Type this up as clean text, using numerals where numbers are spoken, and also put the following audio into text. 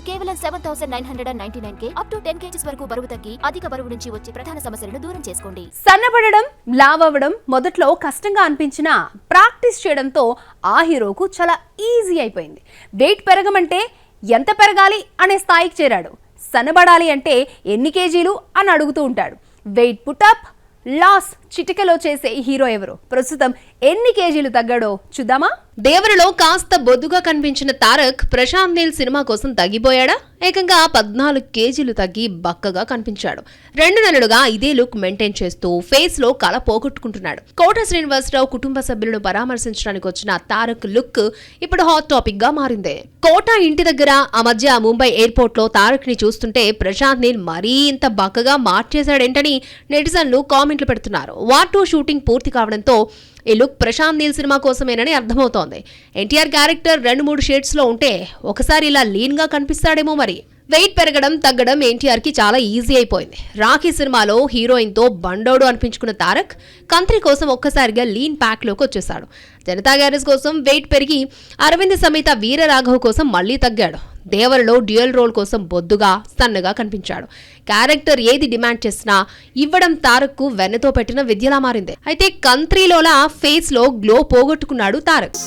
కేవలం 7,999K up to 10 kgs వరకు బరువు తగ్గి అధిక బరువు నుంచి వచ్చే ప్రధాన సమస్యలను దూరం చేసుకోండి. సన్నబడడం, లావ్ అవ్వడం మొదట్లో కష్టంగా అనిపించినా ప్రాక్టీస్ చేయడంతో ఆ హీరోకు చాలా ఈజీ అయిపోయింది. వెయిట్ పెరగమంటే ఎంత పెరగాలి అనే స్థాయికి చేరాడు. సన్నబడాలి అంటే ఎన్ని కేజీలు అని అడుగుతూ ఉంటాడు. వెయిట్ పుటప్, లాస్ చిటికలో చేసే హీరో ఎవరు? ప్రస్తుతం ఎన్ని కేజీలు తగ్గాడో చూద్దామా? దేవరలో కాస్త బొద్దుగా కనిపించిన తారక్ ప్రశాంత్ నీల్ సినిమా కోసం తగ్గిపోయాడా? ఏకంగా 14 కేజీలు తగ్గి బక్కగా కనిపించాడు. 2 నెలలుగా ఇదే లుక్ మెయింటైన్ చేస్తూ ఫేస్ లో కళ పోగొట్టుకుంటున్నాడు. కోట శ్రీనివాసరావు కుటుంబ సభ్యులను పరామర్శించడానికి వచ్చిన తారక్ లుక్ ఇప్పుడు హాట్ టాపిక్ గా మారింది. కోట ఇంటి దగ్గర ఆ మధ్య ముంబై ఎయిర్పోర్ట్ లో తారక్ ని చూస్తుంటే ప్రశాంత్ నీల్ మరీ ఇంత బక్కగా మార్చేశాడేంటని నెటిజన్లు కామెంట్లు పెడుతున్నారు. వార్ 2 షూటింగ్ పూర్తి కావడంతో ఈ లుక్ ప్రశాంత్ నీల్ సినిమా కోసమేనని అర్థమవుతోంది. ఎన్టీఆర్ క్యారెక్టర్ 2-3 షేడ్స్ లో ఉంటే ఒకసారి ఇలా లీన్ గా కనిపిస్తాడేమో మరి. వెయిట్ పెరగడం తగ్గడం ఎన్టీఆర్ కి చాలా ఈజీ అయిపోయింది. రాఖీ సినిమాలో హీరోయిన్ తో బండోడు అనిపించుకున్న తారక్ కంత్రి కోసం ఒక్కసారిగా లీన్ ప్యాక్ లోకి వచ్చేశాడు. జనతా గ్యారేజ్ కోసం వెయిట్ పెరిగి అరవింద్ సమేత వీర రాఘవ్ కోసం మళ్లీ తగ్గాడు. దేవరలో డ్యూయల్ రోల్ కోసం బొద్దుగా, సన్నగా కనిపించాడు. క్యారెక్టర్ ఏది డిమాండ్ చేసినా ఇవ్వడం తారక్ కు వెన్నతో పెట్టిన విద్యలా మారింది. అయితే కంత్రీలోలా ఫేస్ లో గ్లో పోగొట్టుకున్నాడు తారక్.